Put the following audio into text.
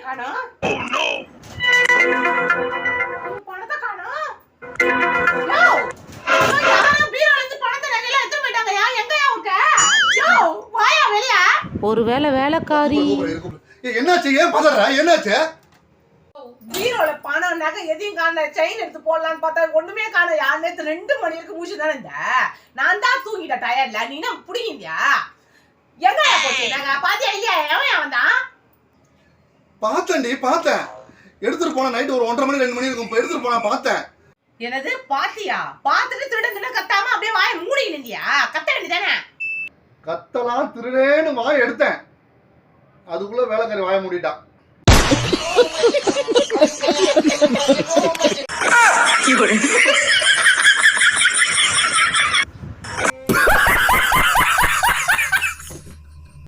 காணோம்? பணத்தை காணோம்? யோவ்! யாரும் பீரோல இருந்து பணத்தை நகையெல்லாம் எடுத்து போயிட்டாங்கயா? எங்கயா உங்க? யோவ்! வாயா வெளிய. ஒருவேளை வேலைக்காரி. என்னாச்சு? ஏன் பதற? என்னாச்சு? பீரோல பணம் நகை எதையும் காணல. செயின் எடுத்து போடலான்னு பார்த்தா ஒண்ணுமே காணோம்யா. நேத்து 2 மணி வரைக்கும் மூச்சு தானே இந்த. நான் தான் தூங்கிட்ட டயர்ட்ல. நீ என்ன புடிங்கியா? எங்கயா போச்சு நகை? பாத்தியா இல்லையா? எவன் வந்தான்? பார்த்தேன்டி, பார்த்தேன். எடுத்துட்டு போனா நைட் ஒரு 1:30 மணி 2 மணி இருக்கும். எடுத்துட்டு போனா பார்த்தேன். என்னது பாத்தியா? பார்த்துட்டு திருடன்னு கத்தாம அப்படியே வாயை மூடி நின்றியா? கத்த வேண்டியதானே? கத்தலாம் திருடேன்னு வாய் எடுத்தேன். அதுக்குள்ள வேலைக்காரி வாய மூடிட்டான்.